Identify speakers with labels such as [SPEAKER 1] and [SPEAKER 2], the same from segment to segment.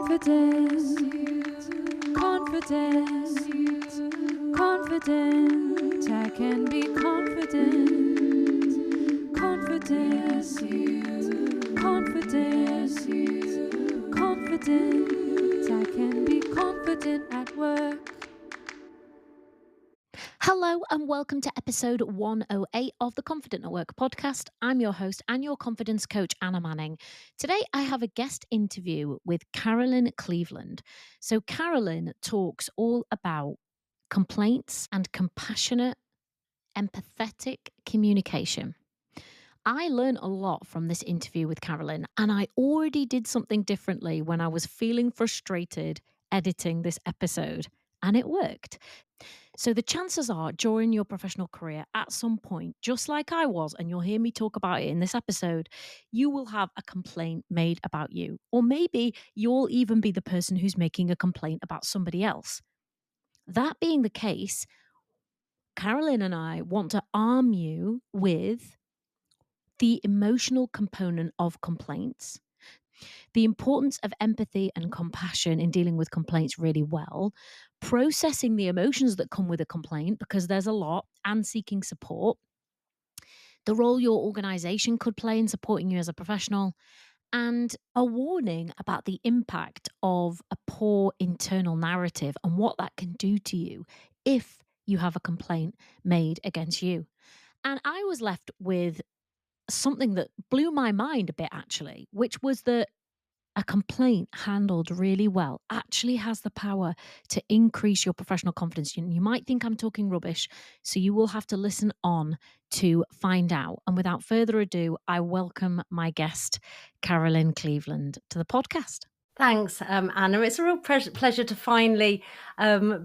[SPEAKER 1] Confident, confident, confident. I can be confident, confident, confident, confident. I can be confident at work.
[SPEAKER 2] Hello and welcome to episode 108 of the Confident at Work podcast. I'm your host and your confidence coach, Anna Manning. Today I have a guest interview with Carolyn Cleveland. So Carolyn talks all about complaints and compassionate, empathetic communication. I learned a lot from this interview with Carolyn, and I already did something differently when I was feeling frustrated editing this episode, and it worked. So the chances are during your professional career, at some point, just like I was, and you'll hear me talk about it in this episode, you will have a complaint made about you. Or maybe you'll even be the person who's making a complaint about somebody else. That being the case, Carolyn and I want to arm you with the emotional component of complaints, the importance of empathy and compassion in dealing with complaints really well, processing the emotions that come with a complaint, because there's a lot, and seeking support, the role your organization could play in supporting you as a professional, and a warning about the impact of a poor internal narrative and what that can do to you if you have a complaint made against you. And I was left with something that blew my mind a bit, actually, which was that a complaint handled really well actually has the power to increase your professional confidence. You might think I'm talking rubbish, so you will have to listen on to find out. And without further ado, I welcome my guest, Carolyn Cleveland, to the podcast.
[SPEAKER 3] Thanks, Anna. It's a real pleasure to finally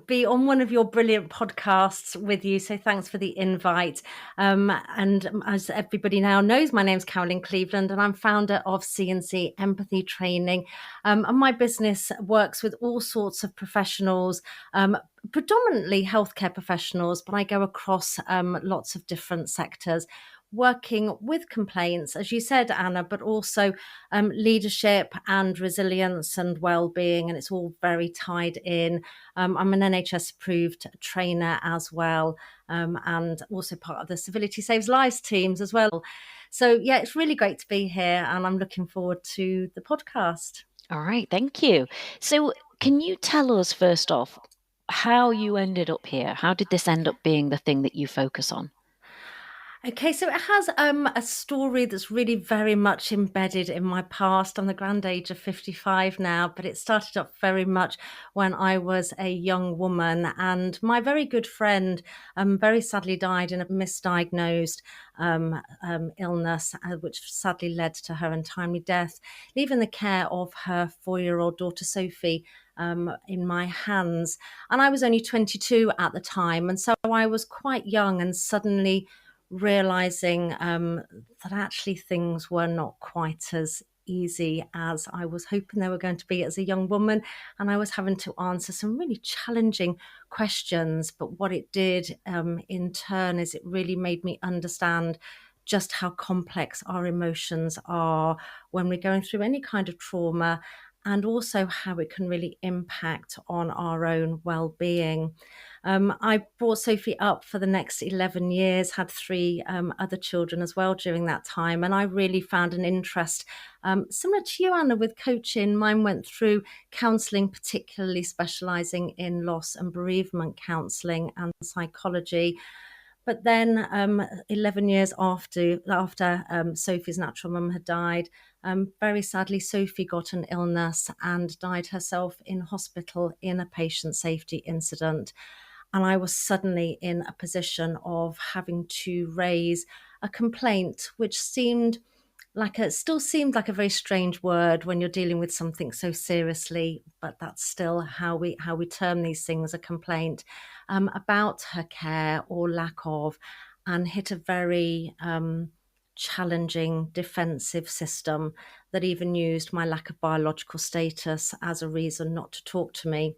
[SPEAKER 3] be on one of your brilliant podcasts with you. So thanks for the invite. And as everybody now knows, my name's Carolyn Cleveland and I'm founder of C&C Empathy Training. And my business works with all sorts of professionals, predominantly healthcare professionals, but I go across lots of different sectors, working with complaints, as you said, Anna, but also leadership and resilience and well-being, and it's all very tied in. I'm an NHS approved trainer as well, and also part of the Civility Saves Lives teams as well. So yeah, it's really great to be here and I'm looking forward to the podcast.
[SPEAKER 2] All right, thank you. So can you tell us first off how you ended up here? How did this end up being the thing that you focus on?
[SPEAKER 3] Okay, so it has a story that's really very much embedded in my past. I'm the grand age of 55 now, but it started up very much when I was a young woman. And my very good friend very sadly died in a misdiagnosed illness, which sadly led to her untimely death, leaving the care of her 4-year-old daughter, Sophie, in my hands. And I was only 22 at the time. And so I was quite young and suddenly realizing that actually things were not quite as easy as I was hoping they were going to be as a young woman. And I was having to answer some really challenging questions. But what it did in turn is it really made me understand just how complex our emotions are when we're going through any kind of trauma, and also how it can really impact on our own well-being. I brought Sophie up for the next 11 years, had 3 other children as well during that time. And I really found an interest, similar to you, Anna, with coaching. Mine went through counselling, particularly specialising in loss and bereavement counselling and psychology. But then 11 years after Sophie's natural mum had died, very sadly, Sophie got an illness and died herself in hospital in a patient safety incident. And I was suddenly in a position of having to raise a complaint, which still seemed like a very strange word when you're dealing with something so seriously, but that's still how we term these things, a complaint, about her care or lack of, and hit a very challenging defensive system that even used my lack of biological status as a reason not to talk to me.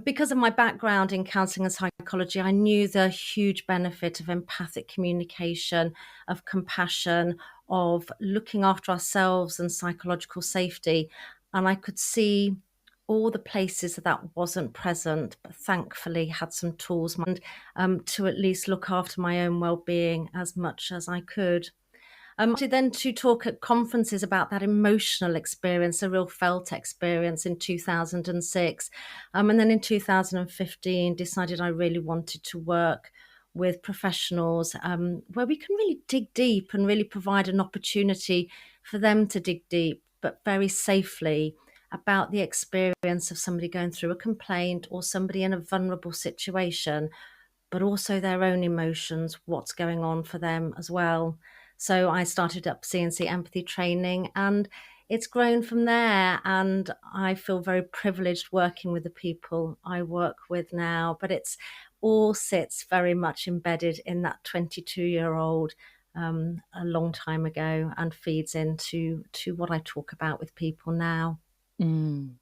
[SPEAKER 3] Because of my background in counselling and psychology, I knew the huge benefit of empathic communication, of compassion, of looking after ourselves and psychological safety. And I could see all the places that wasn't present, but thankfully had some tools to at least look after my own well-being as much as I could. To talk at conferences about that emotional experience, a real felt experience in 2006. And then in 2015, decided I really wanted to work with professionals where we can really dig deep and really provide an opportunity for them to dig deep, but very safely, about the experience of somebody going through a complaint or somebody in a vulnerable situation, but also their own emotions, what's going on for them as well. So I started up CNC empathy training, and it's grown from there. And I feel very privileged working with the people I work with now, but it's all sits very much embedded in that 22-year-old a long time ago, and feeds into what I talk about with people now.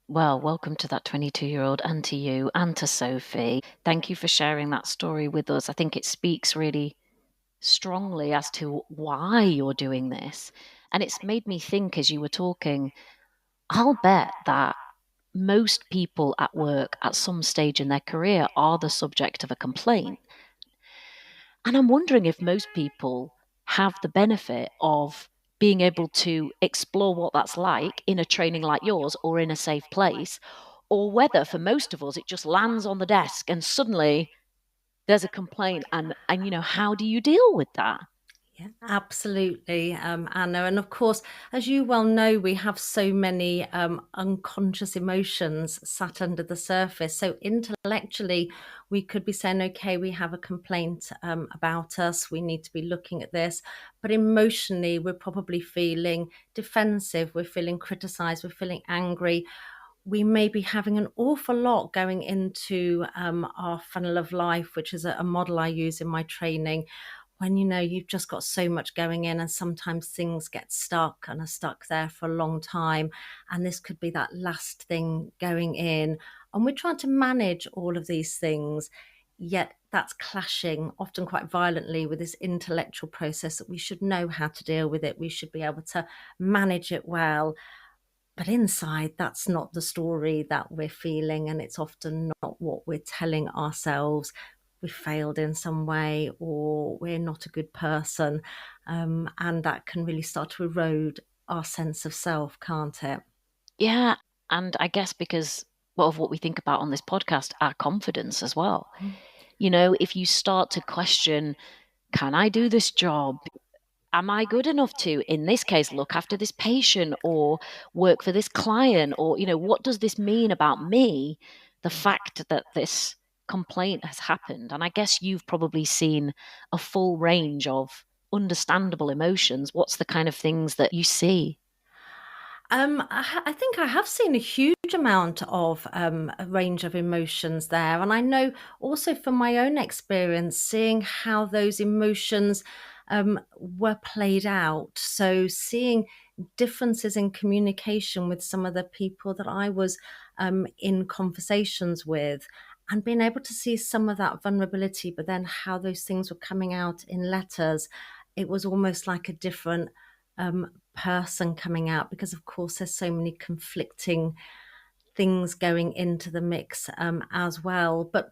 [SPEAKER 2] Well, welcome to that 22-year-old, and to you and to Sophie. Thank you for sharing that story with us. I think it speaks really strongly as to why you're doing this. And it's made me think as you were talking, I'll bet that most people at work at some stage in their career are the subject of a complaint. And I'm wondering if most people have the benefit of being able to explore what that's like in a training like yours or in a safe place, or whether for most of us it just lands on the desk and suddenly there's a complaint, and how do you deal with that?
[SPEAKER 3] Yeah, absolutely, Anna. And of course, as you well know, we have so many unconscious emotions sat under the surface. So intellectually, we could be saying, okay, we have a complaint about us. We need to be looking at this. But emotionally, we're probably feeling defensive. We're feeling criticized. We're feeling angry. We may be having an awful lot going into our funnel of life, which is a model I use in my training, when you've just got so much going in, and sometimes things get stuck and are stuck there for a long time, and this could be that last thing going in, and we're trying to manage all of these things, yet that's clashing often quite violently with this intellectual process that we should know how to deal with it. We should be able to manage it well. But inside, that's not the story that we're feeling, and it's often not what we're telling ourselves. We failed in some way, or we're not a good person. And that can really start to erode our sense of self, can't it?
[SPEAKER 2] Yeah. And I guess because of what we think about on this podcast, our confidence as well. If you start to question, can I do this job? Am I good enough to, in this case, look after this patient or work for this client? Or, what does this mean about me? The fact that this complaint has happened. And I guess you've probably seen a full range of understandable emotions. What's the kind of things that you see?
[SPEAKER 3] I think I have seen a huge amount of a range of emotions there. And I know also from my own experience, seeing how those emotions were played out. So seeing differences in communication with some of the people that I was in conversations with, and being able to see some of that vulnerability, but then how those things were coming out in letters. It was almost like a different person coming out, because of course there's so many conflicting things going into the mix as well. But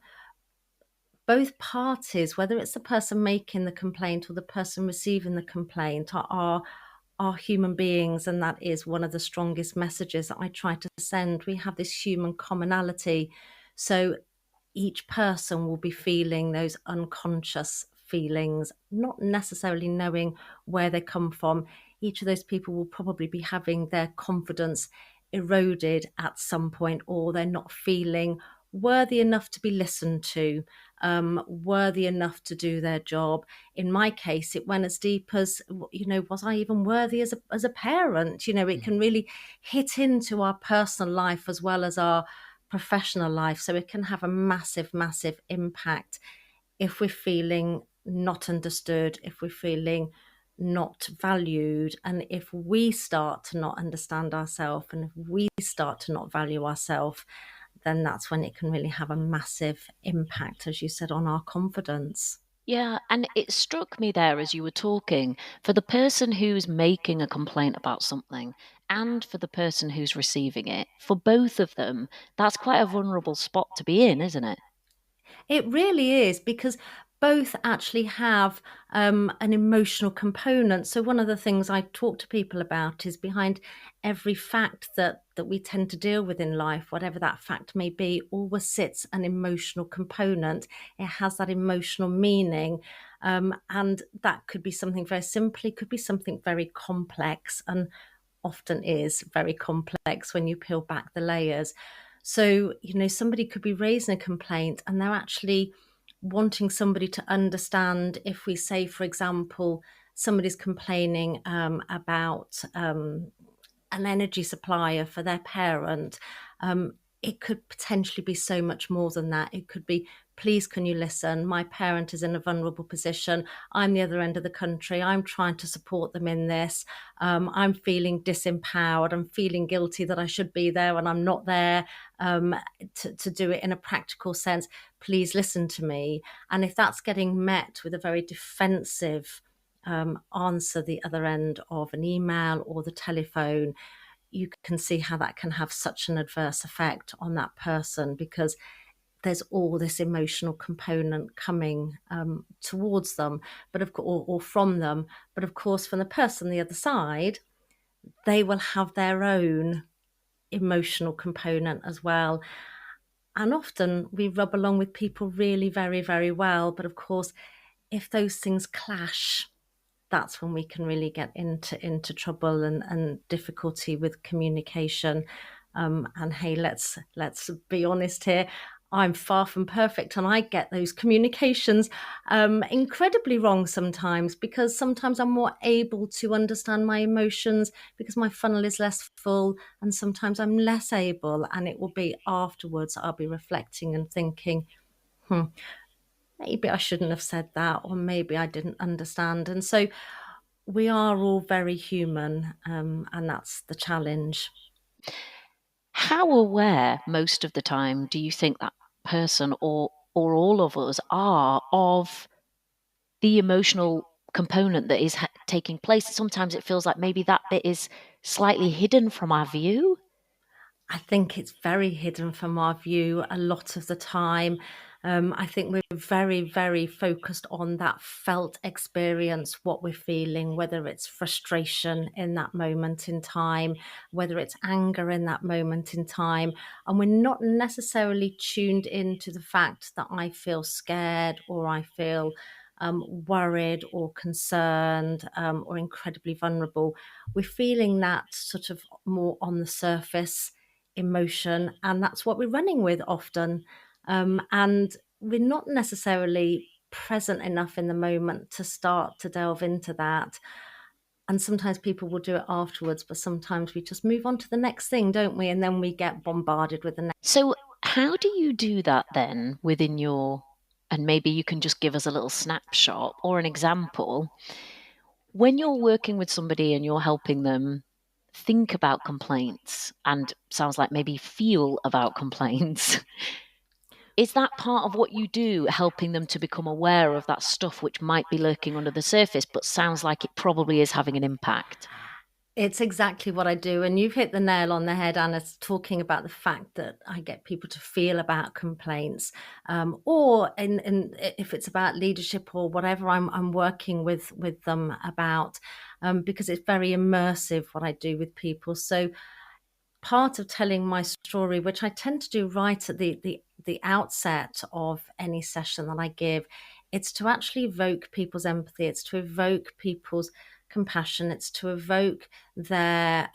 [SPEAKER 3] both parties, whether it's the person making the complaint or the person receiving the complaint, are human beings, and that is one of the strongest messages that I try to send. We have this human commonality, so each person will be feeling those unconscious feelings, not necessarily knowing where they come from. Each of those people will probably be having their confidence eroded at some point, or they're not feeling worthy enough to be listened to, worthy enough to do their job. In my case, it went as deep as, was I even worthy as a parent? It can really hit into our personal life as well as our professional life. So it can have a massive, massive impact if we're feeling not understood, if we're feeling not valued, and if we start to not understand ourselves, and if we start to not value ourselves, then that's when it can really have a massive impact, as you said, on our confidence.
[SPEAKER 2] Yeah, and it struck me there as you were talking, for the person who's making a complaint about something, and for the person who's receiving it, for both of them, that's quite a vulnerable spot to be in, isn't it?
[SPEAKER 3] It really is, because both actually have an emotional component. So one of the things I talk to people about is behind every fact that we tend to deal with in life, whatever that fact may be, always sits an emotional component. It has that emotional meaning. And that could be something very simply, could be something very complex, and often is very complex when you peel back the layers. So, somebody could be raising a complaint and they're actually wanting somebody to understand. If we say, for example, somebody's complaining about an energy supplier for their parent, it could potentially be so much more than that. It could be, please, can you listen? My parent is in a vulnerable position. I'm the other end of the country. I'm trying to support them in this. I'm feeling disempowered. I'm feeling guilty that I should be there and I'm not there to do it in a practical sense. Please listen to me. And if that's getting met with a very defensive answer the other end of an email or the telephone, you can see how that can have such an adverse effect on that person, because there's all this emotional component coming towards them, but or from them. But of course, from the person on the other side, they will have their own emotional component as well. And often we rub along with people really very, very well. But of course, if those things clash, that's when we can really get into trouble and difficulty with communication. And hey, let's be honest here. I'm far from perfect, and I get those communications incredibly wrong sometimes, because sometimes I'm more able to understand my emotions because my funnel is less full, and sometimes I'm less able, and it will be afterwards I'll be reflecting and thinking, maybe I shouldn't have said that, or maybe I didn't understand. And so we are all very human, and that's the challenge.
[SPEAKER 2] How aware most of the time do you think that person or all of us are of the emotional component that is taking place? Sometimes it feels like maybe that bit is slightly hidden from our view.
[SPEAKER 3] I think it's very hidden from our view a lot of the time. I think we're very, very focused on that felt experience, what we're feeling, whether it's frustration in that moment in time, whether it's anger in that moment in time. And we're not necessarily tuned into the fact that I feel scared, or I feel worried or concerned, or incredibly vulnerable. We're feeling that sort of more on the surface emotion, and that's what we're running with often. And we're not necessarily present enough in the moment to start to delve into that. And sometimes people will do it afterwards, but sometimes we just move on to the next thing, don't we? And then we get bombarded with the next.
[SPEAKER 2] So, how do you do that then within your, and maybe you can just give us a little snapshot or an example, when you're working with somebody and you're helping them think about complaints and sounds like maybe feel about complaints, is that part of what you do, helping them to become aware of that stuff which might be lurking under the surface, but sounds like it probably is having an impact?
[SPEAKER 3] It's exactly what I do. And you've hit the nail on the head, Anna, talking about the fact that I get people to feel about complaints, or if it's about leadership or whatever I'm working with them about, because it's very immersive what I do with people. So part of telling my story, which I tend to do right at the outset of any session that I give, it's to actually evoke people's empathy. It's to evoke people's compassion. It's to evoke their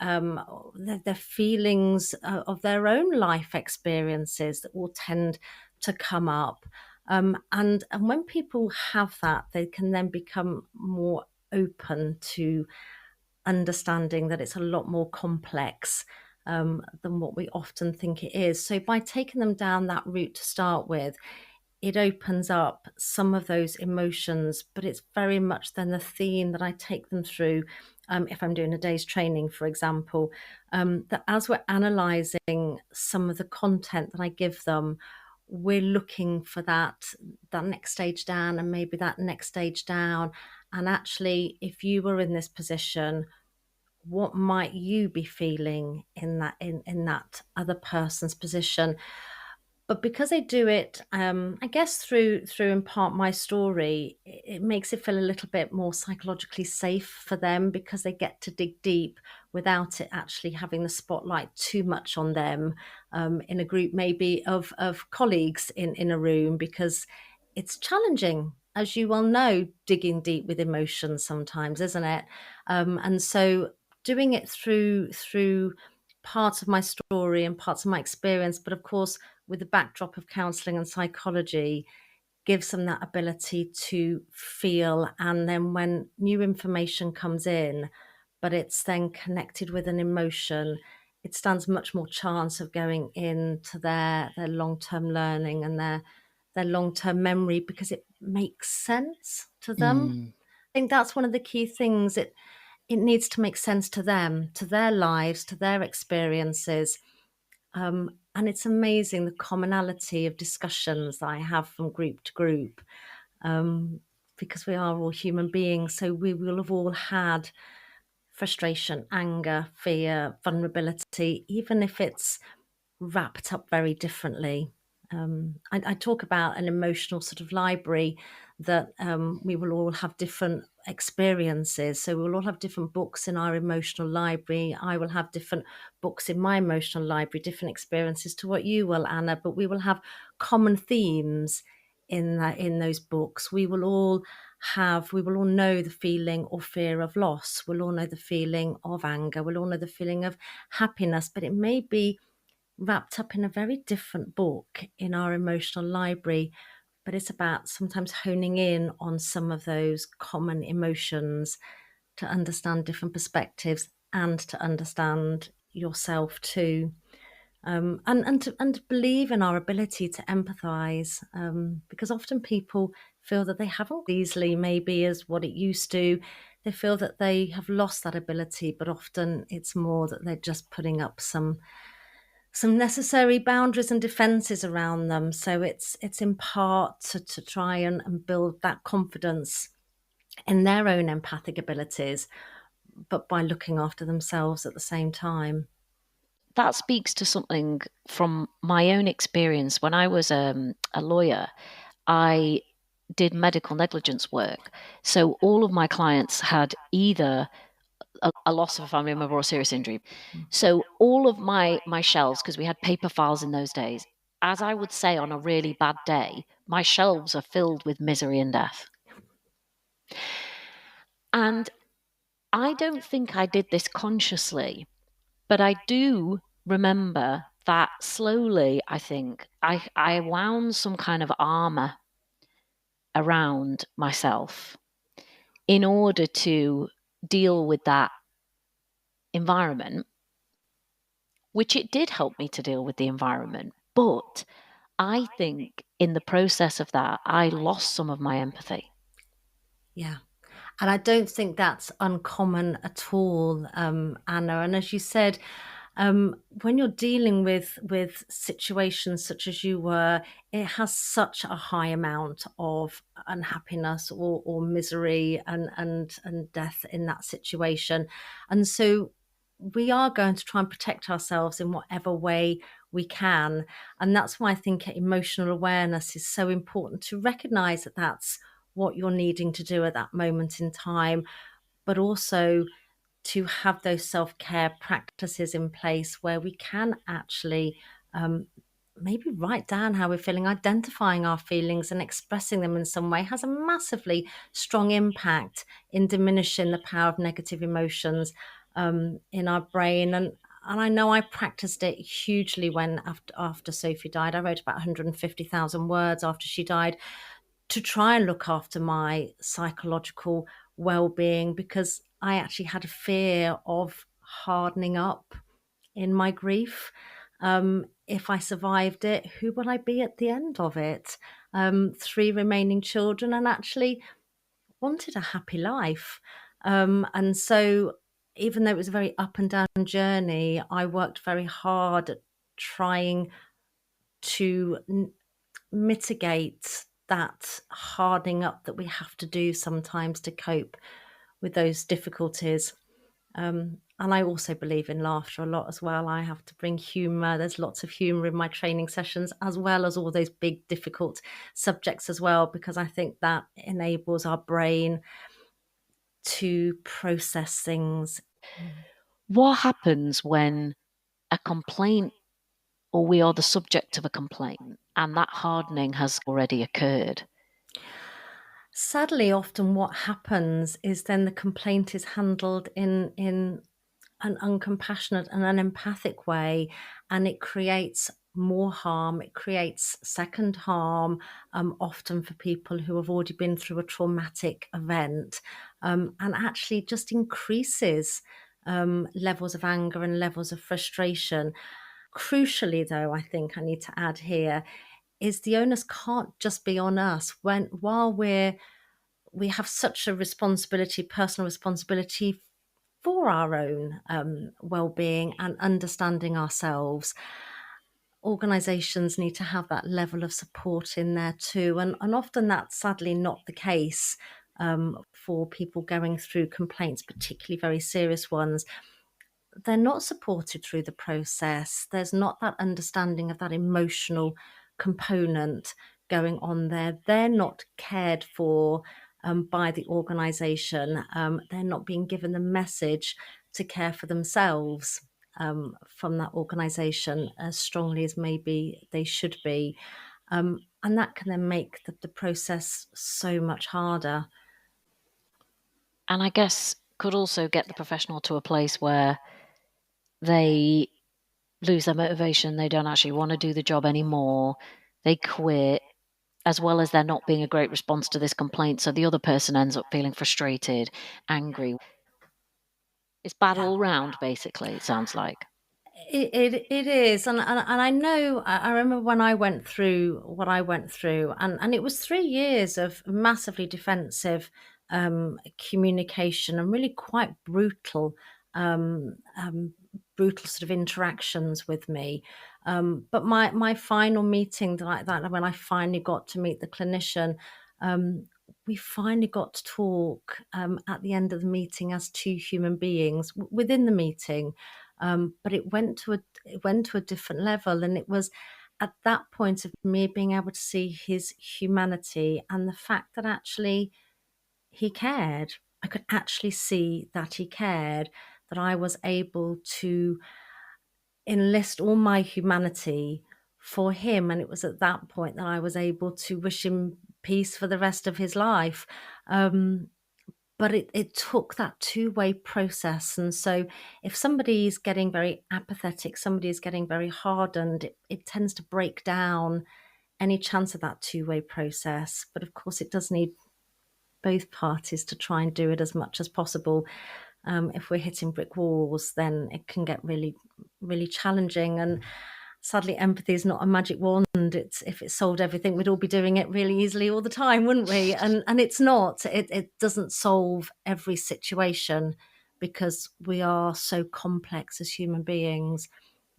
[SPEAKER 3] feelings of their own life experiences that will tend to come up. And when people have that, they can then become more open to understanding that it's a lot more complex than what we often think it is. So by taking them down that route to start with, it opens up some of those emotions, but it's very much then the theme that I take them through. If I'm doing a day's training, for example, that as we're analysing some of the content that I give them, we're looking for that next stage down, and maybe that next stage down. And actually, if you were in this position, what might you be feeling in that other person's position. But because they do it, I guess through in part my story, it makes it feel a little bit more psychologically safe for them, because they get to dig deep without it actually having the spotlight too much on them, in a group maybe of colleagues in a room, because it's challenging, as you well know, digging deep with emotions sometimes, isn't it? And so doing it through parts of my story and parts of my experience, but of course with the backdrop of counselling and psychology, gives them that ability to feel. And then when new information comes in, but it's then connected with an emotion, it stands much more chance of going into their long-term learning and their long-term memory, because it makes sense to them. I think that's one of the key things. It needs to make sense to them, to their lives, to their experiences. And it's amazing the commonality of discussions that I have from group to group, because we are all human beings. So we will have all had frustration, anger, fear, vulnerability, even if it's wrapped up very differently. I talk about an emotional sort of library, that we will all have different experiences. So we will all have different books in our emotional library. I will have different books in my emotional library, different experiences to what you will, Anna, but we will have common themes in those books. We will all know the feeling or fear of loss. We'll all know the feeling of anger. We'll all know the feeling of happiness, but it may be wrapped up in a very different book in our emotional library. But it's about sometimes honing in on some of those common emotions to understand different perspectives and to understand yourself too. And to believe in our ability to empathize, because often people feel that they haven't easily, maybe as what it used to. They feel that they have lost that ability, but often it's more that they're just putting up some necessary boundaries and defenses around them. So it's in part to try and build that confidence in their own empathic abilities, but by looking after themselves at the same time.
[SPEAKER 2] That speaks to something from my own experience. When I was a lawyer, I did medical negligence work. So all of my clients had either a loss of a family member or a serious injury. So all of my shelves, because we had paper files in those days, as I would say on a really bad day, my shelves are filled with misery and death. And I don't think I did this consciously, but I do remember that slowly, I think, I wound some kind of armor around myself in order to deal with that environment, which it did help me to deal with the environment. But I think in the process of that, I lost some of my empathy.
[SPEAKER 3] Yeah. And I don't think that's uncommon at all, Anna. And as you said, when you're dealing with situations such as you were, it has such a high amount of unhappiness or misery and death in that situation. And so we are going to try and protect ourselves in whatever way we can. And that's why I think emotional awareness is so important, to recognize that that's what you're needing to do at that moment in time, but also to have those self-care practices in place where we can actually maybe write down how we're feeling. Identifying our feelings and expressing them in some way has a massively strong impact in diminishing the power of negative emotions in our brain. And I know I practiced it hugely when after Sophie died. I wrote about 150,000 words after she died, to try and look after my psychological well-being, because I actually had a fear of hardening up in my grief. If I survived it, who would I be at the end of it? 3 remaining children, and actually wanted a happy life. And so even though it was a very up and down journey, I worked very hard at trying to mitigate that hardening up that we have to do sometimes to cope with those difficulties. And I also believe in laughter a lot as well. I have to bring humour. There's lots of humour in my training sessions, as well as all those big, difficult subjects as well, because I think that enables our brain to process things.
[SPEAKER 2] What happens when a complaint, or we are the subject of a complaint, and that hardening has already occurred?
[SPEAKER 3] Sadly, often what happens is then the complaint is handled in an uncompassionate and unempathic way, and it creates more harm. It creates second harm, often for people who have already been through a traumatic event, and actually just increases levels of anger and levels of frustration. Crucially, though, I think I need to add here is the onus can't just be on us while we have such a responsibility, personal responsibility for our own well-being and understanding ourselves. Organisations need to have that level of support in there too, and often that's sadly not the case for people going through complaints, particularly very serious ones. They're not supported through the process. There's not that understanding of that emotional component going on there. They're not cared for by the organisation. They're not being given the message to care for themselves from that organisation as strongly as maybe they should be. And that can then make the process so much harder.
[SPEAKER 2] And I guess could also get the professional to a place where they lose their motivation, they don't actually want to do the job anymore, they quit, as well as there not being a great response to this complaint. So the other person ends up feeling frustrated, angry. It's bad all round, basically, it sounds like.
[SPEAKER 3] It is, and I know I remember when I went through what I went through, and it was 3 years of massively defensive communication and really quite um, um, brutal sort of interactions with me. But my final meeting like that, when I finally got to meet the clinician, we finally got to talk at the end of the meeting as two human beings within the meeting. But it went to a different level, and it was at that point of me being able to see his humanity and the fact that actually he cared. I could actually see that he cared, that I was able to enlist all my humanity for him, and it was at that point that I was able to wish him peace for the rest of his life. But it took that two-way process, and so if somebody is getting very apathetic, somebody is getting very hardened, it tends to break down any chance of that two-way process. But of course, it does need both parties to try and do it as much as possible. If we're hitting brick walls, then it can get really, really challenging. And sadly, empathy is not a magic wand. It's if it solved everything, we'd all be doing it really easily all the time, wouldn't we? And it's not. It doesn't solve every situation because we are so complex as human beings.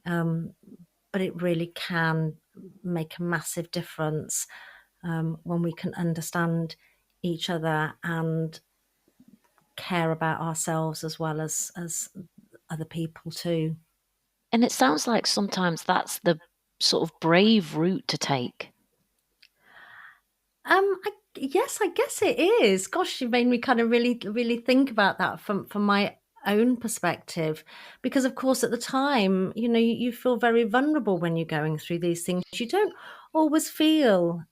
[SPEAKER 3] But it really can make a massive difference when we can understand each other and care about ourselves as well as other people too.
[SPEAKER 2] And it sounds like sometimes that's the sort of brave route to take.
[SPEAKER 3] Yes, I guess it is. Gosh, you made me kind of really, really think about that from my own perspective, because of course at the time, you feel very vulnerable when you're going through these things. You don't always feel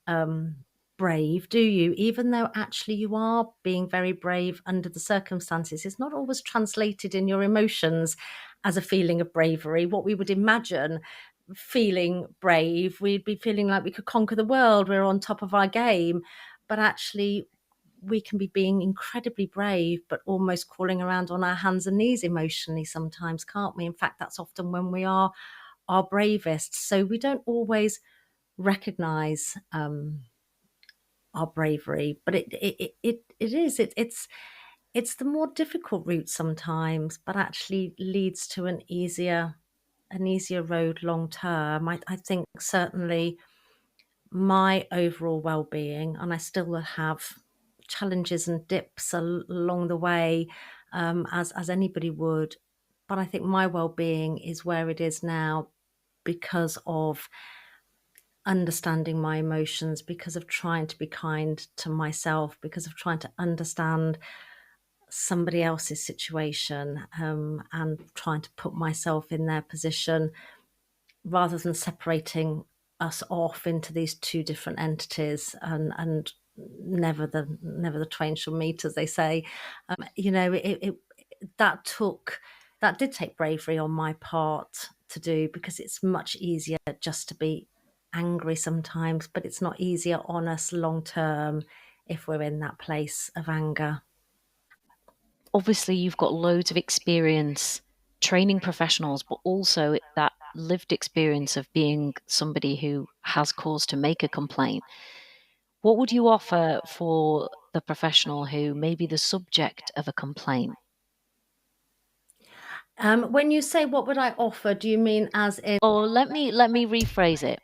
[SPEAKER 3] brave, do you? Even though actually you are being very brave under the circumstances, it's not always translated in your emotions as a feeling of bravery. What we would imagine feeling brave, we'd be feeling like we could conquer the world, we're on top of our game, but actually we can be being incredibly brave but almost crawling around on our hands and knees emotionally sometimes, can't we? In fact, that's often when we are our bravest, so we don't always recognize our bravery, but it's the more difficult route sometimes, but actually leads to an easier road long term. I think certainly my overall well-being, and I still will have challenges and dips along the way, as anybody would, but I think my well-being is where it is now because of understanding my emotions, because of trying to be kind to myself, because of trying to understand somebody else's situation, and trying to put myself in their position rather than separating us off into these two different entities, and never the twain shall meet, as they say. That did take bravery on my part to do, because it's much easier just to be angry sometimes, but it's not easier on us long term if we're in that place of anger.
[SPEAKER 2] Obviously, you've got loads of experience training professionals, but also that lived experience of being somebody who has cause to make a complaint. What would you offer for the professional who may be the subject of a complaint?
[SPEAKER 3] When you say what would I offer, do you mean as in?
[SPEAKER 2] Or let me rephrase it.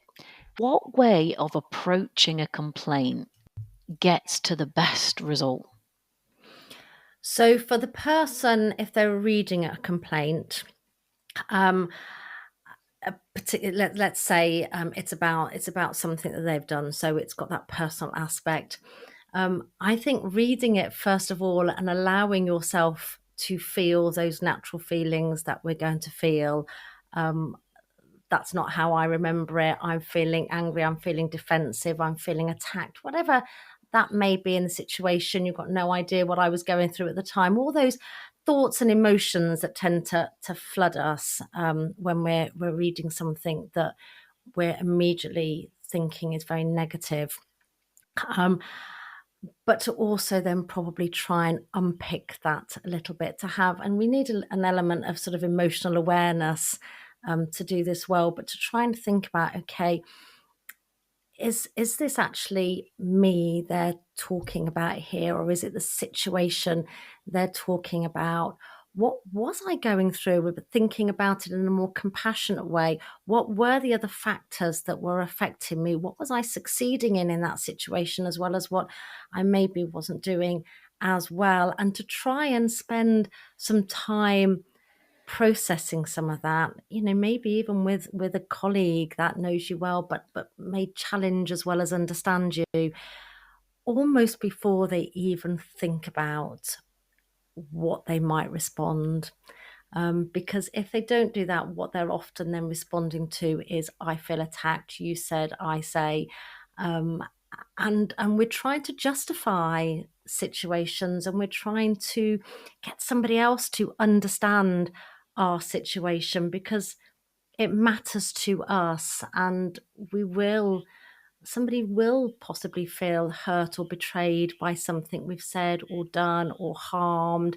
[SPEAKER 2] What way of approaching a complaint gets to the best result?
[SPEAKER 3] So for the person, if they're reading a complaint, let's say it's about something that they've done, so it's got that personal aspect. I think reading it first of all and allowing yourself to feel those natural feelings that we're going to feel. That's not how I remember it. I'm feeling angry, I'm feeling defensive, I'm feeling attacked, whatever that may be in the situation. You've got no idea what I was going through at the time. All those thoughts and emotions that tend to flood us when we're reading something that we're immediately thinking is very negative. But to also then probably try and unpick that a little bit, and we need an element of sort of emotional awareness to do this well, but to try and think about, okay, is this actually me they're talking about here, or is it the situation they're talking about? What was I going through? With thinking about it in a more compassionate way. What were the other factors that were affecting me? What was I succeeding in that situation, as well as what I maybe wasn't doing as well? And to try and spend some time processing some of that, maybe even with a colleague that knows you well, but may challenge as well as understand you, almost before they even think about what they might respond. Because if they don't do that, what they're often then responding to is, I feel attacked, you said, I say. And we're trying to justify situations, and we're trying to get somebody else to understand our situation because it matters to us, and somebody will possibly feel hurt or betrayed by something we've said or done or harmed,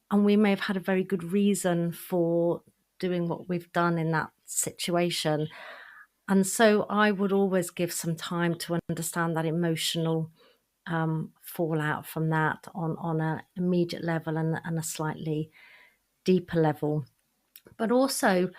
[SPEAKER 3] and we may have had a very good reason for doing what we've done in that situation. And so I would always give some time to understand that emotional fallout from that on an immediate level and a slightly deeper level. But also,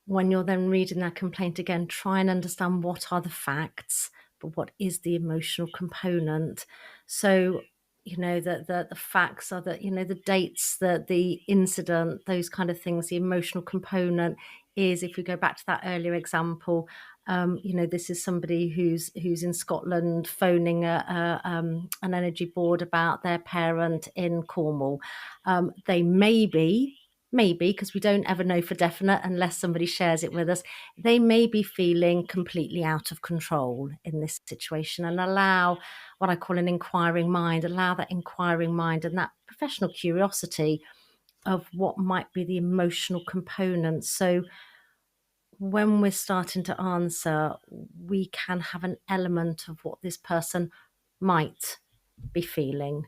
[SPEAKER 3] when you're then reading that complaint again, try and understand what are the facts, but what is the emotional component. So, the facts are that, the dates, the incident, those kind of things. The emotional component is, if we go back to that earlier example, this is somebody who's in Scotland phoning an energy board about their parent in Cornwall. They maybe, because we don't ever know for definite unless somebody shares it with us, they may be feeling completely out of control in this situation, and allow what I call an inquiring mind, allow that inquiring mind and that professional curiosity of what might be the emotional component. So when we're starting to answer, we can have an element of what this person might be feeling.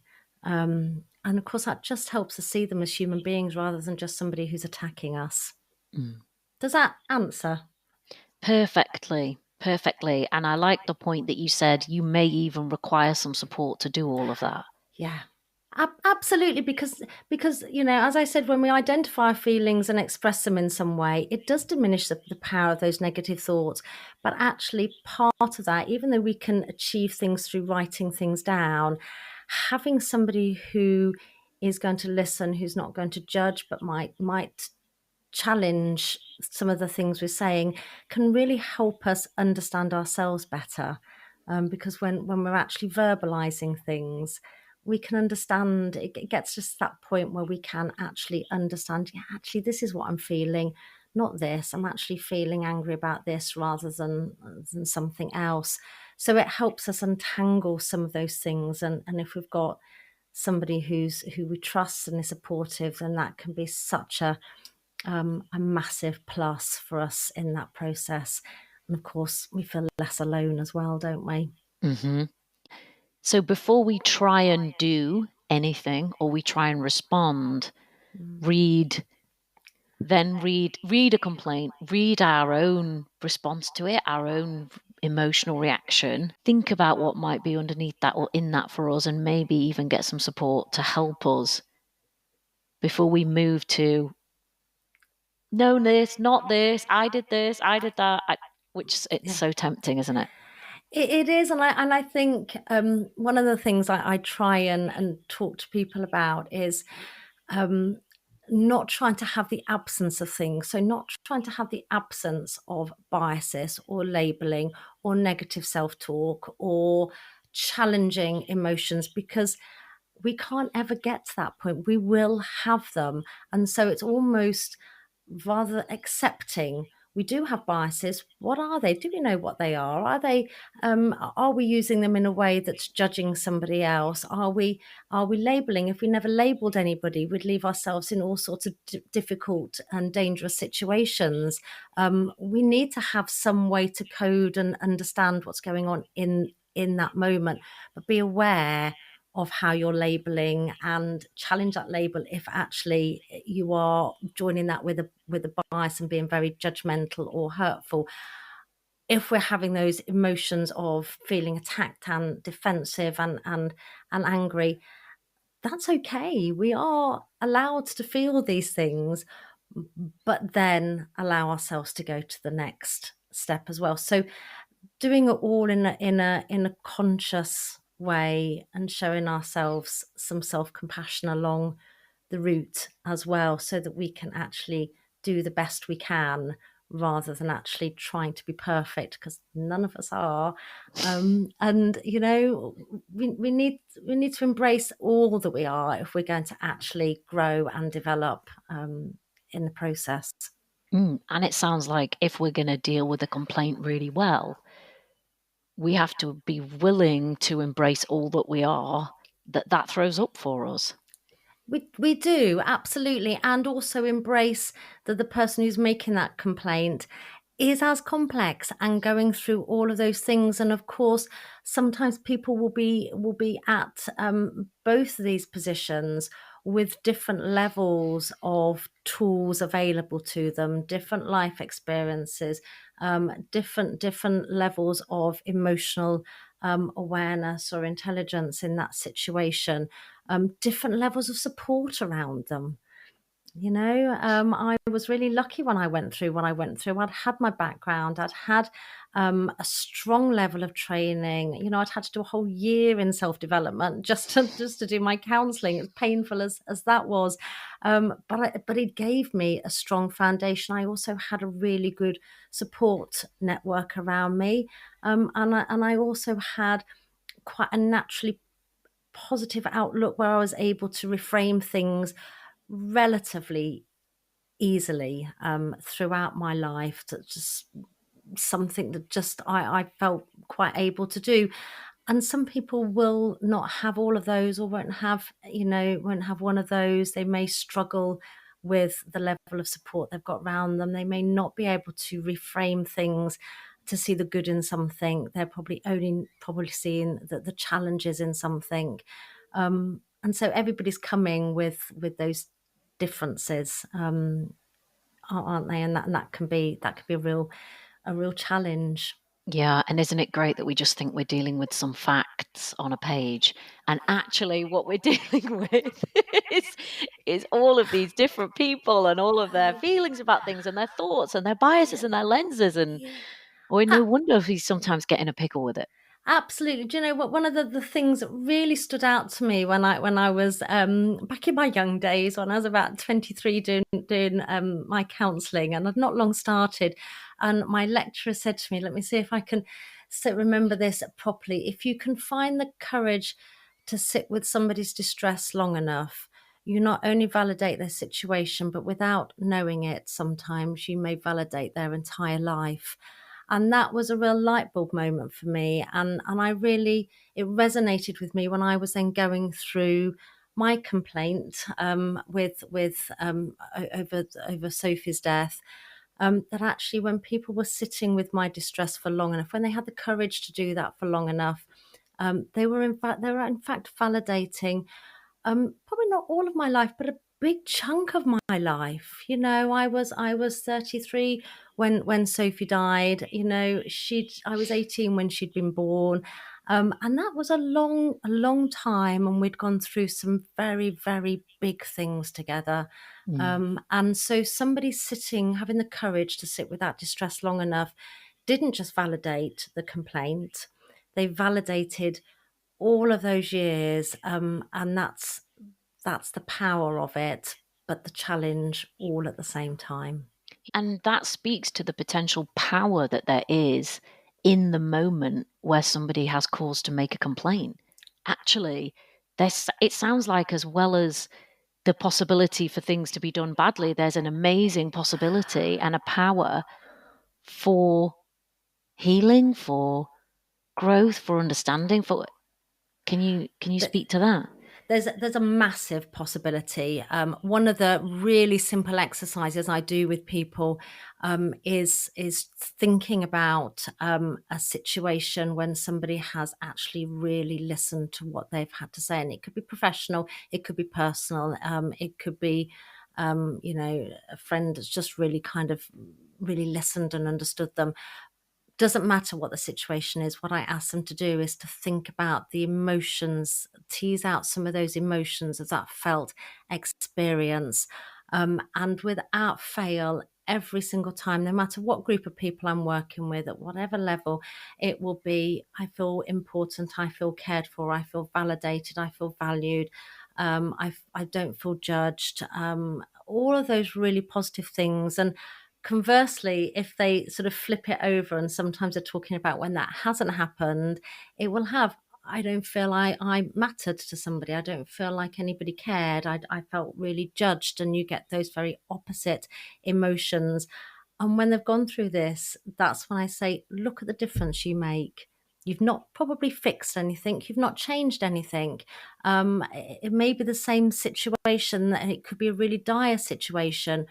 [SPEAKER 3] And of course, that just helps us see them as human beings rather than just somebody who's attacking us. Does that answer?
[SPEAKER 2] Perfectly. And I like the point that you said you may even require some support to do all of that.
[SPEAKER 3] Yeah. Absolutely, because as I said, when we identify our feelings and express them in some way, it does diminish the power of those negative thoughts. But actually, part of that, even though we can achieve things through writing things down, having somebody who is going to listen, who's not going to judge, but might challenge some of the things we're saying can really help us understand ourselves better. Because when we're actually verbalizing things, we can understand, it gets to that point where we can actually understand, yeah, actually, this is what I'm feeling, not this. I'm actually feeling angry about this rather than something else. So it helps us untangle some of those things. And if we've got somebody who we trust and is supportive, then that can be such a massive plus for us in that process. And of course, we feel less alone as well, don't we?
[SPEAKER 2] Mm-hmm. So before we try and do anything or we try and respond, read a complaint, read our own response to it, our own emotional reaction, think about what might be underneath that or in that for us, and maybe even get some support to help us before we move to no, this, not this, I did that, which it's so tempting, isn't it?
[SPEAKER 3] It is, and I think one of the things I try and talk to people about is not trying to have the absence of things. So not trying to have the absence of biases or labeling or negative self-talk or challenging emotions, because we can't ever get to that point. We will have them. And so it's almost rather accepting we do have biases. What are they? Do we know what they are? Are we using them in a way that's judging somebody else? Are we labeling? If we never labeled anybody, we'd leave ourselves in all sorts of difficult and dangerous situations. We need to have some way to code and understand what's going on in that moment, but be aware of how you're labeling and challenge that label if actually you are joining that with a bias and being very judgmental or hurtful. If we're having those emotions of feeling attacked and defensive and angry, that's okay. We are allowed to feel these things, but then allow ourselves to go to the next step as well. So doing it all in a conscious way and showing ourselves some self-compassion along the route as well, so that we can actually do the best we can rather than actually trying to be perfect, because none of us are. And we need to embrace all that we are if we're going to actually grow and develop in the process.
[SPEAKER 2] And it sounds like if we're going to deal with a complaint really well, we have to be willing to embrace all that we are, that throws up for us.
[SPEAKER 3] We do, absolutely. And also embrace that the person who's making that complaint is as complex and going through all of those things. And of course, sometimes people will be at both of these positions with different levels of tools available to them, different life experiences, different levels of emotional awareness or intelligence in that situation, different levels of support around them. I was really lucky when I went through what I went through. I'd had my background, I'd had a strong level of training. I'd had to do a whole year in self-development just to do my counselling, as painful as that was. But it gave me a strong foundation. I also had a really good support network around me. And I also had quite a naturally positive outlook where I was able to reframe things relatively easily throughout my life. That's just something that just I felt quite able to do. And some people will not have all of those, or won't have one of those. They may struggle with the level of support they've got around them. They may not be able to reframe things to see the good in something. They're probably seeing the challenges in something. And so everybody's coming with those differences, aren't they? And that can be a real challenge.
[SPEAKER 2] Yeah, and isn't it great that we just think we're dealing with some facts on a page, and actually what we're dealing with is all of these different people and all of their feelings about things and their thoughts and their biases and their lenses, and no wonder if he's sometimes getting a pickle with it.
[SPEAKER 3] Absolutely. Do you know what? One of the things that really stood out to me when I was back in my young days, when I was about 23, doing my counselling, and I'd not long started, and my lecturer said to me, "Let me see if I can remember this properly. If you can find the courage to sit with somebody's distress long enough, you not only validate their situation, but without knowing it, sometimes you may validate their entire life." And that was a real light bulb moment for me. And I really, it resonated with me when I was then going through my complaint over Sophie's death. That actually, when people were sitting with my distress for long enough, when they had the courage to do that for long enough, they were in fact validating probably not all of my life, but a big chunk of my life. I was 33 when Sophie died. I was 18 when she'd been born. And that was a long time, and we'd gone through some very, very big things together. And so somebody having the courage to sit with that distress long enough, didn't just validate the complaint, they validated all of those years, and that's the power of it, but the challenge all at the same time.
[SPEAKER 2] And that speaks to the potential power that there is in the moment where somebody has cause to make a complaint. Actually, it sounds like, as well as the possibility for things to be done badly, there's an amazing possibility and a power for healing, for growth, for understanding. Can you speak to that?
[SPEAKER 3] There's a massive possibility. One of the really simple exercises I do with people is thinking about a situation when somebody has actually really listened to what they've had to say, and it could be professional, it could be personal, it could be a friend that's just really kind of really listened and understood them. Doesn't matter what the situation is. What I ask them to do is to think about the emotions, tease out some of those emotions of that felt experience. And without fail, every single time, no matter what group of people I'm working with, at whatever level, it will be, I feel important, I feel cared for, I feel validated, I feel valued, I don't feel judged, all of those really positive things. And conversely, if they sort of flip it over, and sometimes they're talking about when that hasn't happened, it will have, I don't feel I mattered to somebody. I don't feel like anybody cared. I felt really judged. And you get those very opposite emotions. And when they've gone through this, that's when I say, look at the difference you make. You've not probably fixed anything. You've not changed anything. It may be the same situation, and it could be a really dire situation,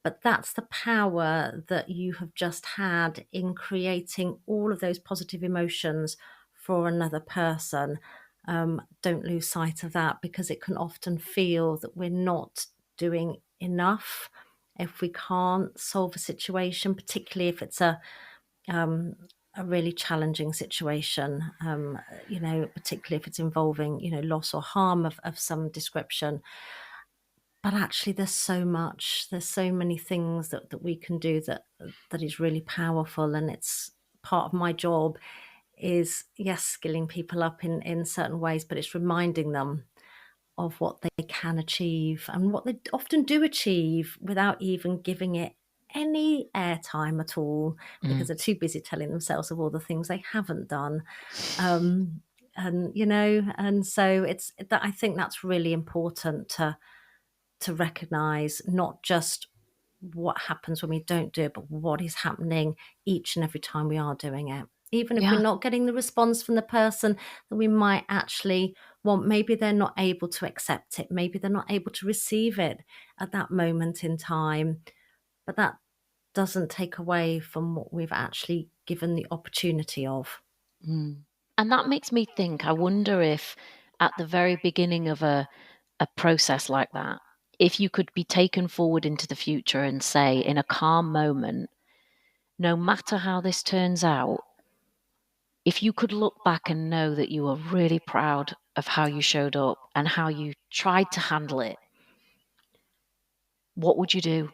[SPEAKER 3] but that's the power that you have just had in creating all of those positive emotions for another person. Don't lose sight of that, because it can often feel that we're not doing enough if we can't solve a situation, particularly if it's a really challenging situation, particularly if it's involving, loss or harm of some description. But actually, there's so many things that we can do that is really powerful. And it's part of my job is, yes, skilling people up in certain ways, but it's reminding them of what they can achieve and what they often do achieve without even giving it any airtime at all, because they're too busy telling themselves of all the things they haven't done. And so it's that, I think that's really important to recognize, not just what happens when we don't do it, but what is happening each and every time we are doing it. Even if
[SPEAKER 2] Yeah.
[SPEAKER 3] we're not getting the response from the person that we might actually want, maybe they're not able to accept it, maybe they're not able to receive it at that moment in time, but that doesn't take away from what we've actually given the opportunity of.
[SPEAKER 2] And that makes me think, I wonder if at the very beginning of a process like that, if you could be taken forward into the future and say, in a calm moment, no matter how this turns out, if you could look back and know that you were really proud of how you showed up and how you tried to handle it, what would you do?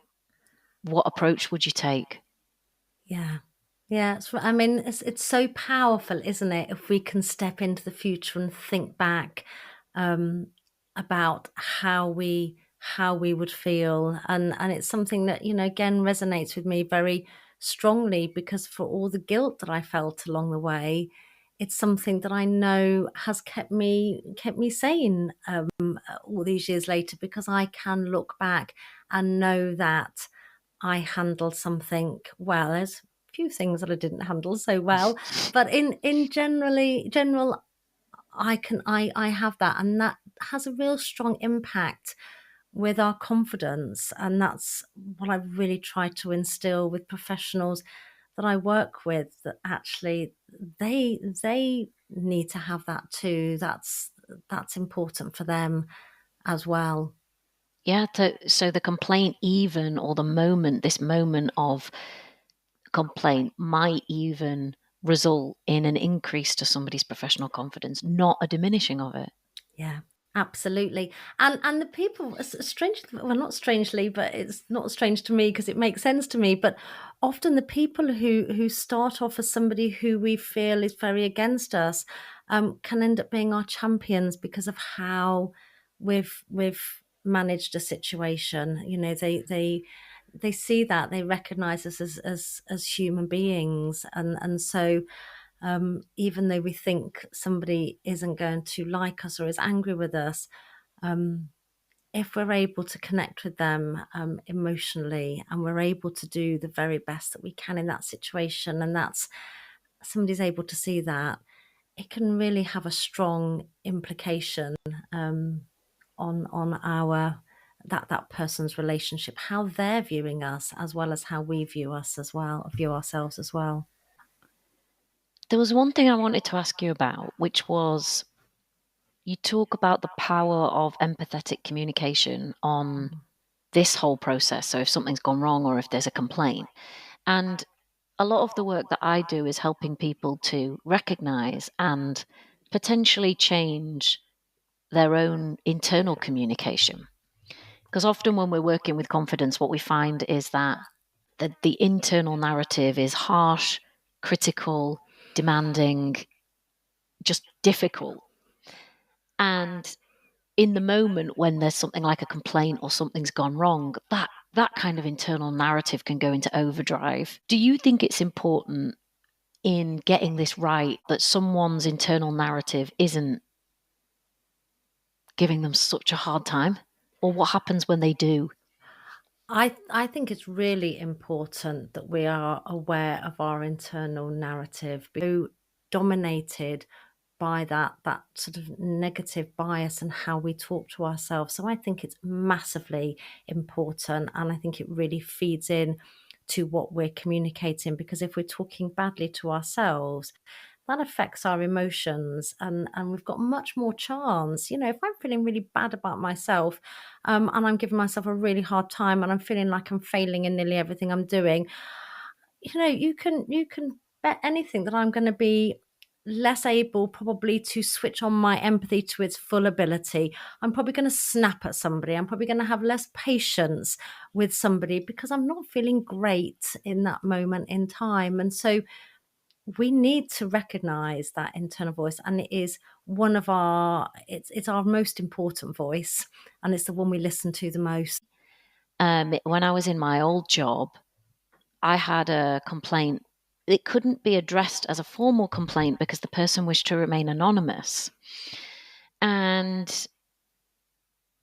[SPEAKER 2] What approach would you take?
[SPEAKER 3] Yeah. Yeah, I mean, it's so powerful, isn't it? If we can step into the future and think back um, about how we would feel, and it's something that again resonates with me very strongly, because for all the guilt that I felt along the way, it's something that I know has kept me sane all these years later, because I can look back and know that I handled something well. There's a few things that I didn't handle so well, but in general, I have that, and that has a real strong impact with our confidence, and that's what I really try to instill with professionals that I work with, that actually they need to have that too. That's important for them as well.
[SPEAKER 2] Yeah, so the complaint even, or this moment of complaint might even result in an increase to somebody's professional confidence, not a diminishing of it.
[SPEAKER 3] Yeah, absolutely. And the people, strange, well, not strangely, but it's not strange to me because it makes sense to me. But often the people who start off as somebody who we feel is very against us can end up being our champions, because of how we've managed a situation. They see that, they recognize us as human beings, and so even though we think somebody isn't going to like us or is angry with us, um, if we're able to connect with them emotionally, and we're able to do the very best that we can in that situation, and that's somebody's able to see that, it can really have a strong implication on our that person's relationship, how they're viewing us, as well as how we view ourselves as well.
[SPEAKER 2] There was one thing I wanted to ask you about, which was, you talk about the power of empathetic communication on this whole process. So if something's gone wrong or if there's a complaint. And a lot of the work that I do is helping people to recognize and potentially change their own internal communication. Because often when we're working with confidence, what we find is that the internal narrative is harsh, critical, demanding, just difficult. And in the moment when there's something like a complaint or something's gone wrong, that kind of internal narrative can go into overdrive. Do you think it's important in getting this right that someone's internal narrative isn't giving them such a hard time? Or what happens when they do?
[SPEAKER 3] I think it's really important that we are aware of our internal narrative, so dominated by that sort of negative bias and how we talk to ourselves. So I think it's massively important, and I think it really feeds in to what we're communicating, because if we're talking badly to ourselves, that affects our emotions, and we've got much more chance. If I'm feeling really bad about myself, and I'm giving myself a really hard time, and I'm feeling like I'm failing in nearly everything I'm doing, you can bet anything that I'm going to be less able probably to switch on my empathy to its full ability. I'm probably going to snap at somebody. I'm probably going to have less patience with somebody, because I'm not feeling great in that moment in time. And so we need to recognize that internal voice, and it is one of it's our most important voice, and it's the one we listen to the most.
[SPEAKER 2] When I was in my old job, I had a complaint. It couldn't be addressed as a formal complaint because the person wished to remain anonymous. And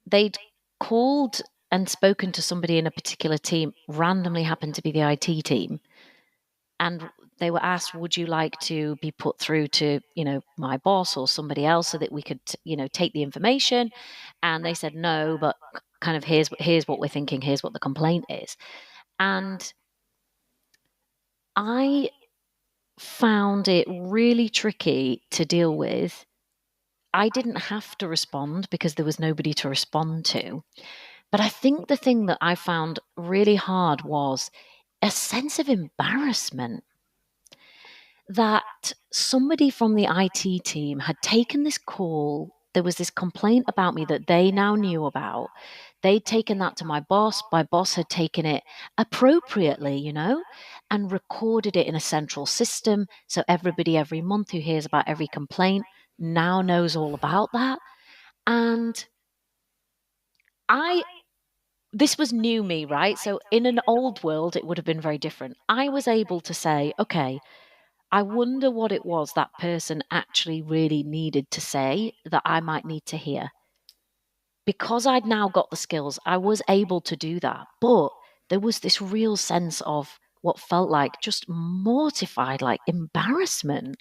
[SPEAKER 2] they'd called and spoken to somebody in a particular team, randomly happened to be the IT team. And they were asked, would you like to be put through to, my boss or somebody else so that we could, take the information? And they said no, but kind of here's what we're thinking, here's what the complaint is. And I found it really tricky to deal with. I didn't have to respond because there was nobody to respond to. But I think the thing that I found really hard was a sense of embarrassment that somebody from the IT team had taken this call. There was this complaint about me that they now knew about. They'd taken that to my boss. My boss had taken it appropriately, and recorded it in a central system. So everybody every month who hears about every complaint now knows all about that. And this was new me, right? So in an old world, it would have been very different. I was able to say, okay, I wonder what it was that person actually really needed to say that I might need to hear. Because I'd now got the skills, I was able to do that. But there was this real sense of what felt like just mortified, like embarrassment,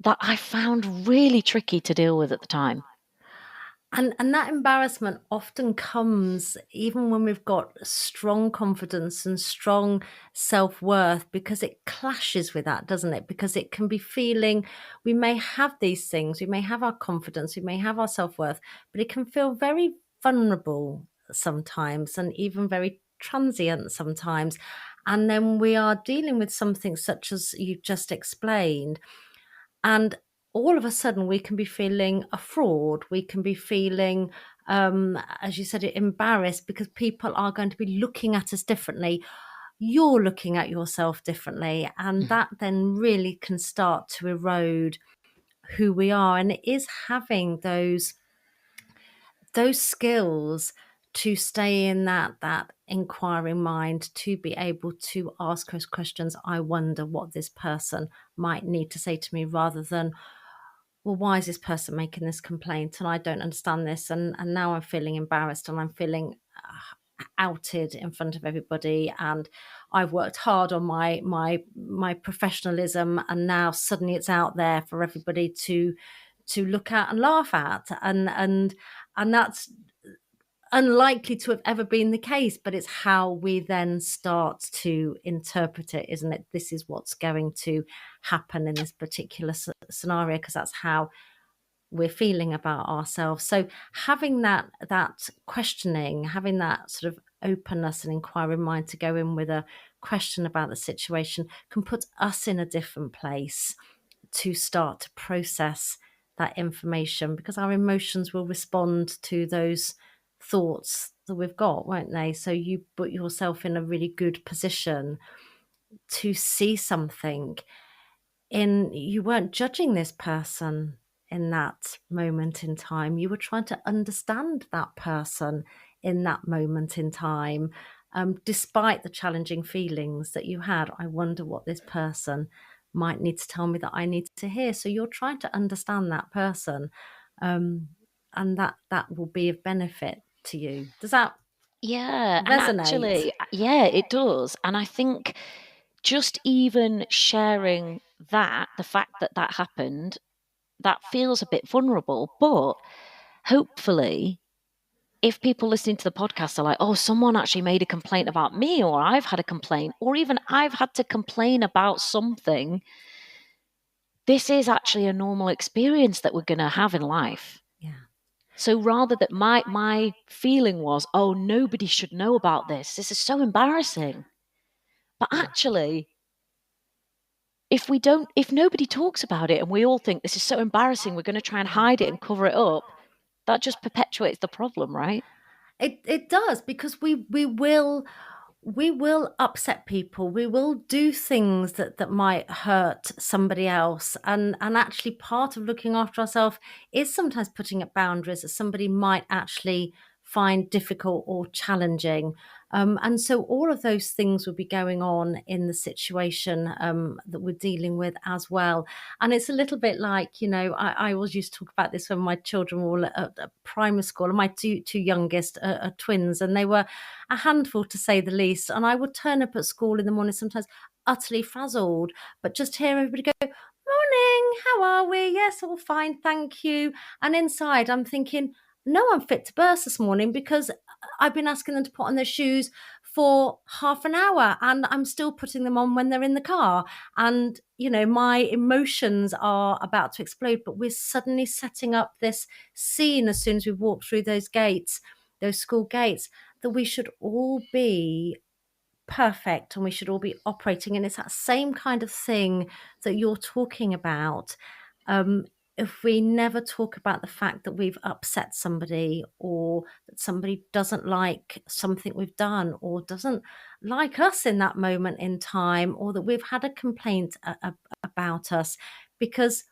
[SPEAKER 2] that I found really tricky to deal with at the time.
[SPEAKER 3] And that embarrassment often comes even when we've got strong confidence and strong self-worth, because it clashes with that, doesn't it? Because it can be feeling, we may have these things, we may have our confidence, we may have our self-worth, but it can feel very vulnerable sometimes and even very transient sometimes. And then we are dealing with something such as you've just explained, and all of a sudden we can be feeling a fraud, we can be feeling, as you said, embarrassed, because people are going to be looking at us differently. You're looking at yourself differently, and that then really can start to erode who we are. And it is having those skills to stay in that inquiring mind, to be able to ask us questions. I wonder what this person might need to say to me, rather than, well, why is this person making this complaint and I don't understand this, and now I'm feeling embarrassed and I'm feeling outed in front of everybody, and I've worked hard on my professionalism, and now suddenly it's out there for everybody to look at and laugh at, and that's unlikely to have ever been the case, but it's how we then start to interpret it, isn't it? This is what's going to happen in this particular scenario, because that's how we're feeling about ourselves. So having that questioning, having that sort of openness and inquiring mind to go in with a question about the situation, can put us in a different place to start to process that information, because our emotions will respond to those thoughts that we've got, won't they? So you put yourself in a really good position to see something in, you weren't judging this person in that moment in time. You were trying to understand that person in that moment in time, despite the challenging feelings that you had. I wonder what this person might need to tell me that I need to hear. So you're trying to understand that person, and that will be of benefit to you. Does that
[SPEAKER 2] Yeah, and
[SPEAKER 3] resonate?
[SPEAKER 2] actually, yeah, it does. And I think just even sharing that, the fact that that happened, that feels a bit vulnerable. But hopefully, if people listening to the podcast are like, oh, someone actually made a complaint about me, or I've had a complaint, or even I've had to complain about something, this is actually a normal experience that we're going to have in life.
[SPEAKER 3] Yeah.
[SPEAKER 2] So rather that my feeling was, oh, nobody should know about this. This is so embarrassing. But actually, if nobody talks about it and we all think this is so embarrassing, we're going to try and hide it and cover it up, that just perpetuates the problem, right?
[SPEAKER 3] It does, because we will upset people. We will do things that might hurt somebody else. And actually part of looking after ourselves is sometimes putting up boundaries that somebody might actually find difficult or challenging. And so all of those things will be going on in the situation that we're dealing with as well. And it's a little bit like, I always used to talk about this when my children were all at primary school, and my two youngest are twins, and they were a handful, to say the least. And I would turn up at school in the morning, sometimes utterly frazzled, but just hear everybody go, "Morning, how are we? Yes, all fine, thank you." And inside, I'm thinking, no, I'm fit to burst this morning, because I've been asking them to put on their shoes for half an hour, and I'm still putting them on when they're in the car. And, my emotions are about to explode, but we're suddenly setting up this scene as soon as we walk through those gates, those school gates, that we should all be perfect and we should all be operating. And it's that same kind of thing that you're talking about. if we never talk about the fact that we've upset somebody, or that somebody doesn't like something we've done, or doesn't like us in that moment in time, or that we've had a complaint about us, because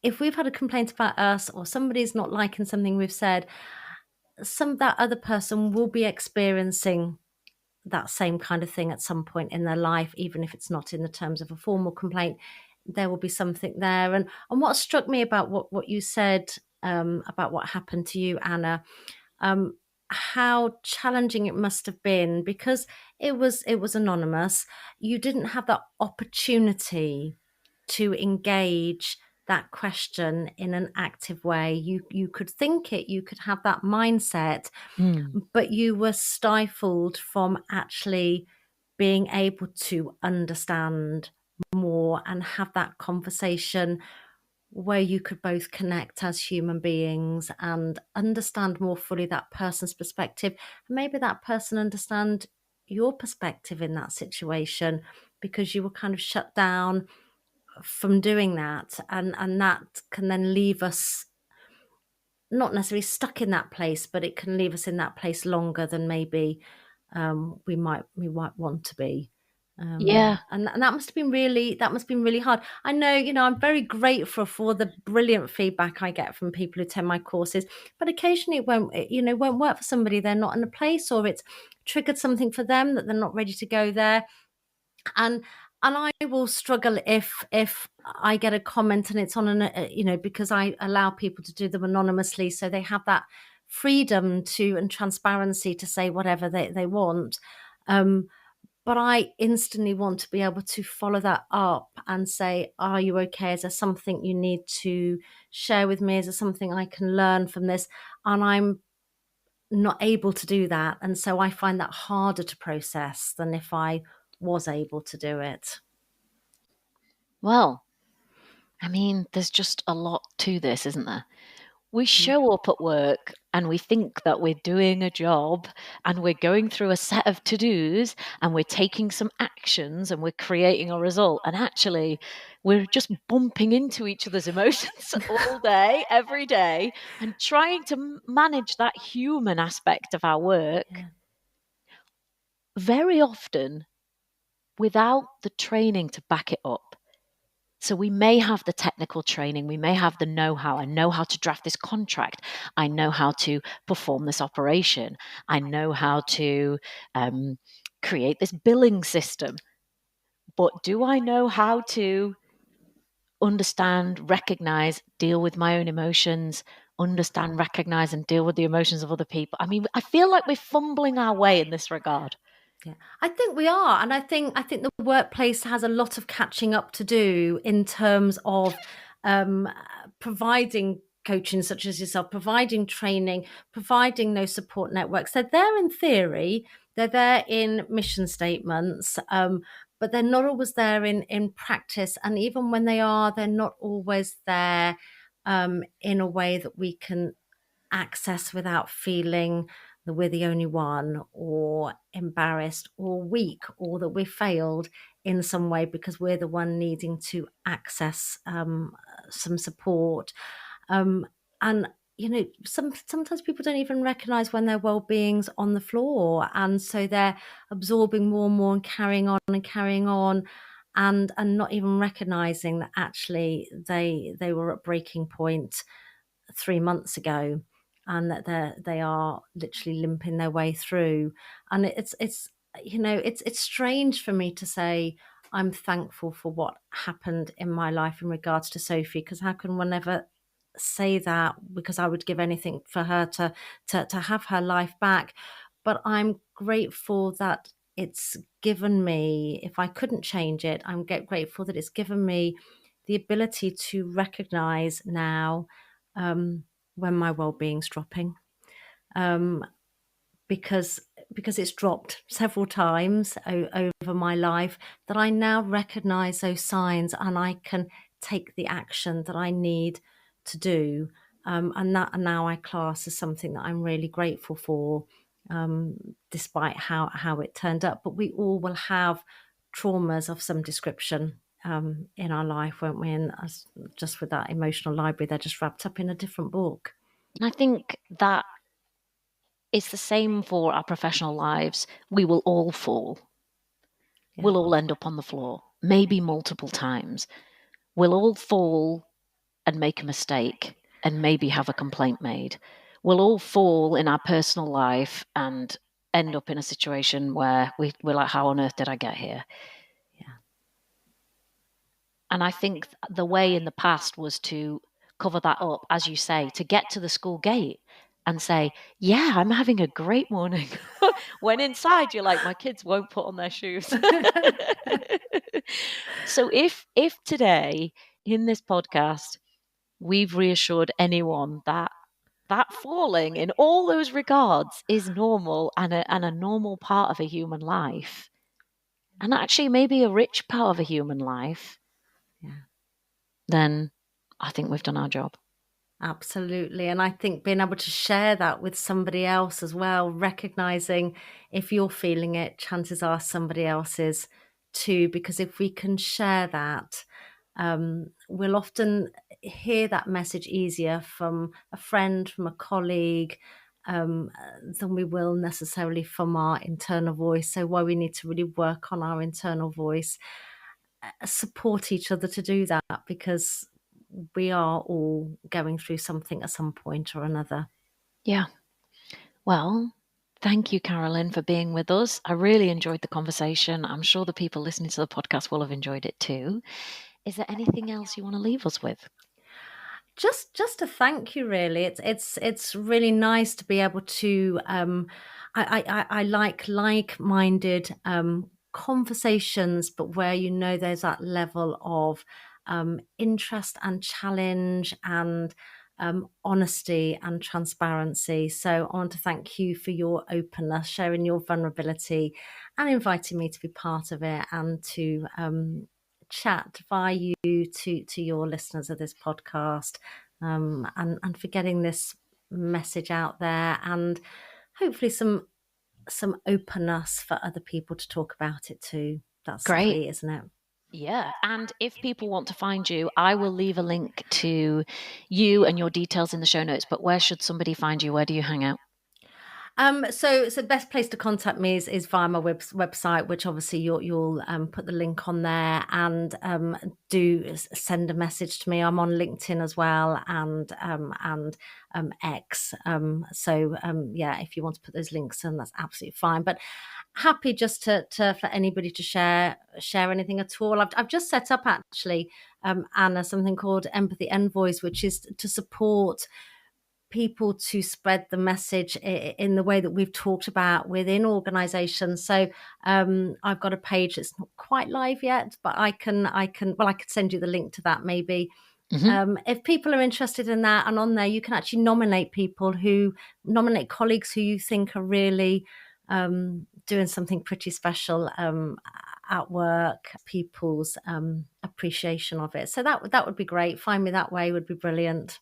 [SPEAKER 3] if we've had a complaint about us, or somebody's not liking something we've said, that other person will be experiencing that same kind of thing at some point in their life, even if it's not in the terms of a formal complaint. There will be something there. And what struck me about what you said, about what happened to you, Anna, um, how challenging it must have been, because it was anonymous. You didn't have that opportunity to engage that question in an active way. You could think it, you could have that mindset, but you were stifled from actually being able to understand more and have that conversation where you could both connect as human beings and understand more fully that person's perspective, and maybe that person understand your perspective in that situation, because you were kind of shut down from doing that. And that can then leave us not necessarily stuck in that place, but it can leave us in that place longer than maybe we might want to be.
[SPEAKER 2] Yeah.
[SPEAKER 3] And that must have been really hard. I know, I'm very grateful for the brilliant feedback I get from people who attend my courses, but occasionally it won't work for somebody. They're not in a place, or it's triggered something for them that they're not ready to go there. And I will struggle if I get a comment and it's on because I allow people to do them anonymously, so they have that freedom and transparency to say whatever they want. But I instantly want to be able to follow that up and say, are you okay? Is there something you need to share with me? Is there something I can learn from this? And I'm not able to do that. And so I find that harder to process than if I was able to do it.
[SPEAKER 2] Well, I mean, there's just a lot to this, isn't there? We show up at work and we think that we're doing a job and we're going through a set of to-dos and we're taking some actions and we're creating a result. And actually, we're just bumping into each other's emotions all day, every day, and trying to manage that human aspect of our work very often without the training to back it up. So we may have the technical training, we may have the know-how. I know how to draft this contract. I know how to perform this operation. I know how to create this billing system. But do I know how to understand, recognize, deal with my own emotions, understand, recognize, and deal with the emotions of other people? I mean, I feel like we're fumbling our way in this regard.
[SPEAKER 3] Yeah, I think we are, and I think the workplace has a lot of catching up to do in terms of providing coaching, such as yourself, providing training, providing those support networks. They're there in theory, they're there in mission statements, but they're not always there in practice. And even when they are, they're not always there in a way that we can access without feeling that we're the only one, or embarrassed, or weak, or that we failed in some way because we're the one needing to access some support. And sometimes people don't even recognize when their well-being's on the floor, and so they're absorbing more and more and carrying on and carrying on, and not even recognizing that actually they were at breaking point 3 months ago, and that they are literally limping their way through. And it's strange for me to say I'm thankful for what happened in my life in regards to Sophie, because how can one ever say that, because I would give anything for her to have her life back. But I'm grateful that it's given me, if I couldn't change it, I'm grateful that it's given me the ability to recognize now when my well-being's dropping, because it's dropped several times over my life, that I now recognize those signs and I can take the action that I need to do, and that now I class as something that I'm really grateful for, despite how it turned up. But we all will have traumas of some description. in our life, won't we? And just with that emotional library, they're just wrapped up in a different book.
[SPEAKER 2] And I think that it's the same for our professional lives. We will all fall.
[SPEAKER 3] Yeah.
[SPEAKER 2] We'll all end up on the floor, maybe multiple times. We'll all fall and make a mistake and maybe have a complaint made. We'll all fall in our personal life and end up in a situation where we're like, how on earth did I get here?
[SPEAKER 3] Yeah.
[SPEAKER 2] And I think the way in the past was to cover that up, as you say, to get to the school gate and say, yeah, I'm having a great morning. When inside you're like, my kids won't put on their shoes. So if today in this podcast, we've reassured anyone that falling in all those regards is normal and a normal part of a human life, and actually maybe a rich part of a human life, then I think we've done our job.
[SPEAKER 3] Absolutely. And I think being able to share that with somebody else as well, recognizing if you're feeling it, chances are somebody else is too, because if we can share that, we'll often hear that message easier from a friend, from a colleague, than we will necessarily from our internal voice. So why we need to really work on our internal voice, support each other to do that, because we are all going through something at some point or another.
[SPEAKER 2] Yeah. Well, thank you, Carolyn, for being with us. I really enjoyed the conversation. I'm sure the people listening to the podcast will have enjoyed it too. Is there anything else you want to leave us with?
[SPEAKER 3] Just a thank you, really. It's really nice to be able to I like-minded conversations, but where there's that level of interest and challenge and honesty and transparency. So I want to thank you for your openness, sharing your vulnerability, and inviting me to be part of it and to chat via you to your listeners of this podcast, and for getting this message out there, and hopefully some openness for other people to talk about it too. That's
[SPEAKER 2] Great.
[SPEAKER 3] key, isn't it?
[SPEAKER 2] Yeah. And if people want to find you, I will leave a link to you and your details in the show notes. But where should somebody find you? Where do you hang out?
[SPEAKER 3] So the best place to contact me is via my website, which obviously you'll put the link on there, and do send a message to me. I'm on LinkedIn as well, and X. Yeah, if you want to put those links in, that's absolutely fine. But happy just to for anybody to share anything at all. I've just set up actually, Anna, something called Empathy Envoys, which is to support people to spread the message in the way that we've talked about within organizations. So I've got a page that's not quite live yet, but I could send you the link to that maybe.
[SPEAKER 2] Mm-hmm.
[SPEAKER 3] If people are interested in that, and on there you can actually nominate colleagues who you think are really doing something pretty special at work, people's appreciation of it. So that would be great. Find me that way would be brilliant.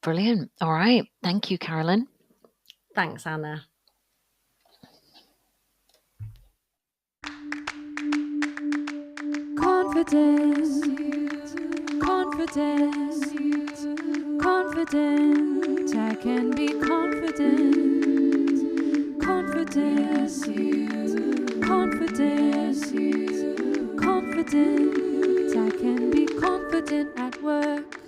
[SPEAKER 2] Brilliant. All right. Thank you, Carolyn.
[SPEAKER 3] Thanks, Anna.
[SPEAKER 1] Confidence, confidence, confident. I can be confident. Confidence, confidence, confident. I can be confident at work.